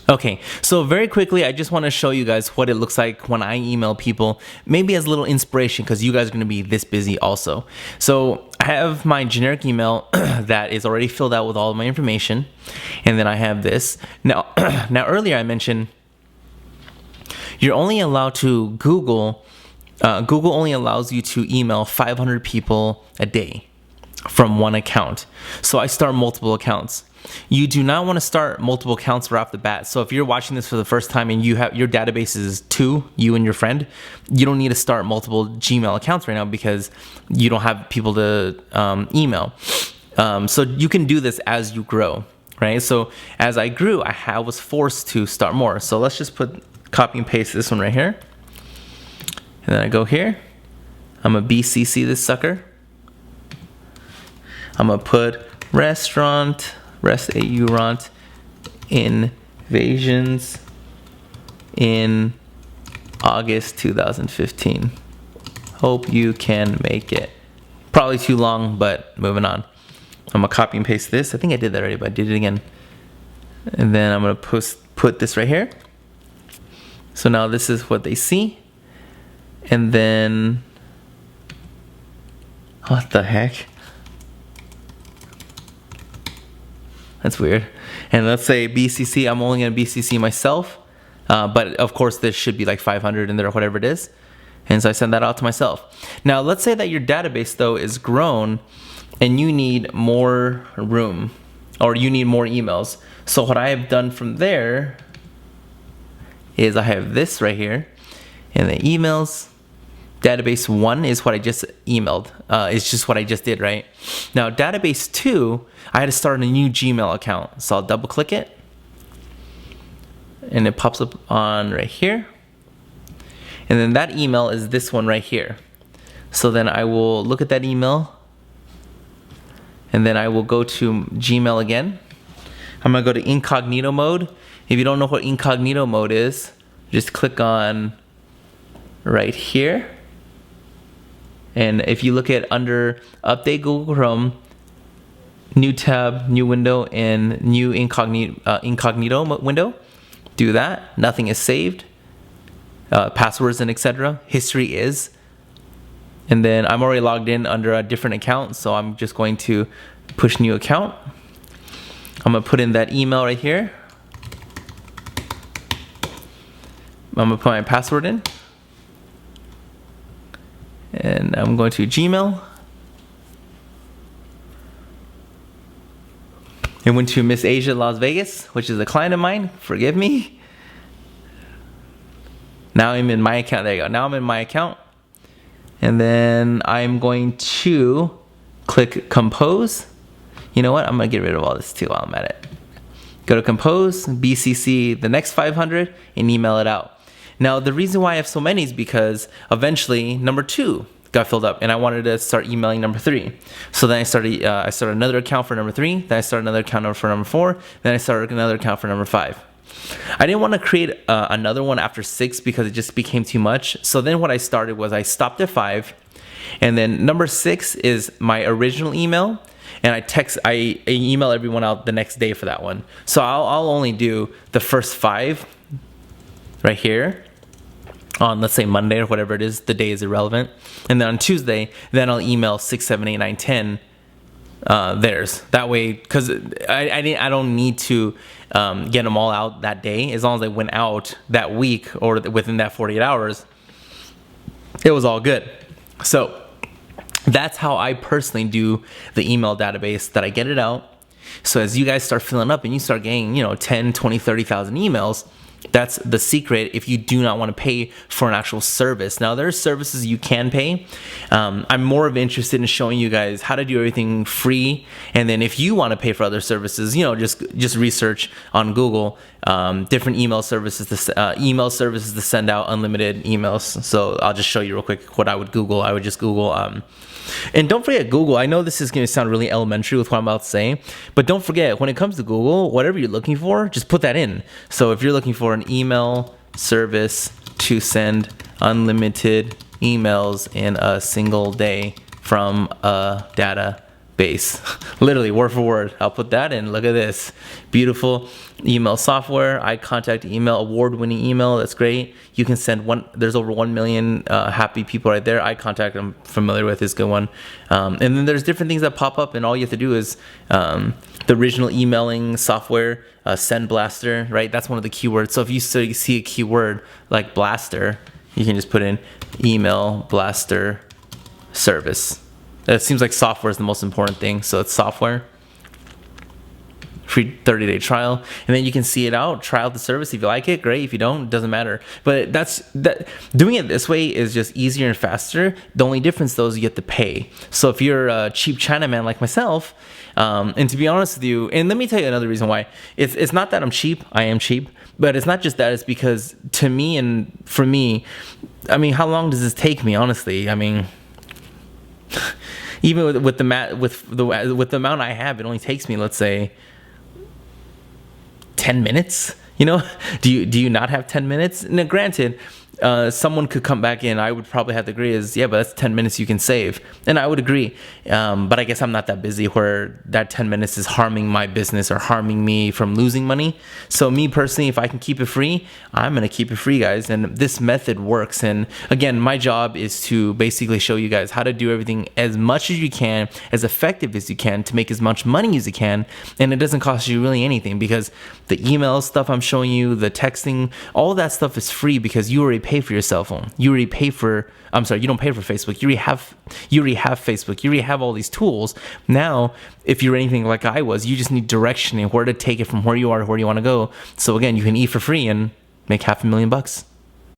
Okay, so very quickly, I just want to show you guys what it looks like when I email people, maybe as a little inspiration because you guys are going to be this busy also. So I have my generic email that is already filled out with all of my information, and then I have this. Now, earlier I mentioned you're only allowed to Google only allows you to email 500 people a day from one account. So I start multiple accounts. You do not want to start multiple accounts right off the bat. So if you're watching this for the first time and you have your database is 2, you and your friend, you don't need to start multiple Gmail accounts right now because you don't have people to email. So you can do this as you grow, right? So as I grew, I was forced to start more. So let's just copy and paste this one right here. And then I go here. I'm going to BCC this sucker. I'm going to put restaurant invasions in August 2015. Hope you can make it. Probably too long, but moving on. I'm going to copy and paste this. I think I did that already, but I did it again. And then I'm going to put this right here. So now this is what they see. And then, what the heck? That's weird. And let's say BCC, I'm only going to BCC myself. But of course, there should be like 500 in there or whatever it is. And so I send that out to myself. Now, let's say that your database, though, is grown and you need more room or you need more emails. So what I have done from there is I have this right here. And the emails, database 1 is what I just emailed. It's just what I just did, right? Now, database 2, I had to start a new Gmail account. So I'll double click it. And it pops up on right here. And then that email is this one right here. So then I will look at that email. And then I will go to Gmail again. I'm going to go to incognito mode. If you don't know what incognito mode is, just click on right here. And if you look at under update Google Chrome, new tab, new window, and new incognito window, do that. Nothing is saved. Passwords and etc. History is. And then I'm already logged in under a different account, so I'm just going to push new account. I'm going to put in that email right here. I'm going to put my password in. And I'm going to Gmail. It went to Miss Asia Las Vegas, which is a client of mine. Forgive me. Now I'm in my account. There you go. Now I'm in my account. And then I'm going to click compose. You know what? I'm going to get rid of all this too while I'm at it. Go to compose, BCC the next 500, and email it out. Now, the reason why I have so many is because eventually number 2 got filled up and I wanted to start emailing number 3. So then I started another account for number 3. Then I started another account for number 4. Then I started another account for number 5. I didn't want to create another one after 6 because it just became too much. So then what I started was I stopped at 5. And then number 6 is my original email. And I email everyone out the next day for that one. So I'll only do the first 5 right here on, let's say, Monday or whatever it is. The day is irrelevant. And then on Tuesday, then I'll email 6, 7, 8, 9, 10 theirs. That way, because I don't need to get them all out that day. As long as they went out that week or within that 48 hours, it was all good. So that's how I personally do the email database, that I get it out. So as you guys start filling up and you start getting, 10, 20, 30,000 emails, that's the secret if you do not want to pay for an actual service. Now, there are services you can pay. I'm more of interested in showing you guys how to do everything free. And then if you want to pay for other services, just research on Google different email services to send out unlimited emails. So I'll just show you real quick what I would Google. I would just Google and don't forget Google. I know this is going to sound really elementary with what I'm about to say, but don't forget, when it comes to Google, whatever you're looking for, just put that in. So if you're looking for an email service to send unlimited emails in a single day from a base. Literally word for word. I'll put that in. Look at this beautiful email software. iContact email, award-winning email. That's great. You can send there's over 1 million happy people right there. iContact, I'm familiar with, is a good one. And then there's different things that pop up, and all you have to do is the original emailing software, Send Blaster, right? That's one of the keywords. So if you see a keyword like blaster, you can just put in email blaster service. It seems like software is the most important thing. So it's software, free 30-day trial, and then you can see it out, try out the service. If you like it, great. If you don't, it doesn't matter. But doing it this way is just easier and faster. The only difference though is you get to pay. So if you're a cheap Chinaman like myself, and to be honest with you, and let me tell you another reason why. It's not that I'm cheap. I am cheap, but it's not just that. It's because to me and for me, I mean, how long does this take me? Honestly, I mean, even with the amount I have, it only takes me, let's say, 10 minutes. You know, do you not have 10 minutes? Now, granted, someone could come back in. I would probably have to agree is, yeah, but that's 10 minutes you can save. And I would agree. But I guess I'm not that busy where that 10 minutes is harming my business or harming me from losing money. So me personally, if I can keep it free, I'm going to keep it free, guys. And this method works. And again, my job is to basically show you guys how to do everything as much as you can, as effective as you can, to make as much money as you can. And it doesn't cost you really anything, because the email stuff I'm showing you, the texting, all that stuff is free because you already pay for your cell phone. You already pay for, I'm sorry, you don't pay for Facebook. You already have Facebook. You already have all these tools. Now, if you're anything like I was, you just need direction and where to take it from where you are to where you want to go. So again, you can eat for free and make $500,000 bucks.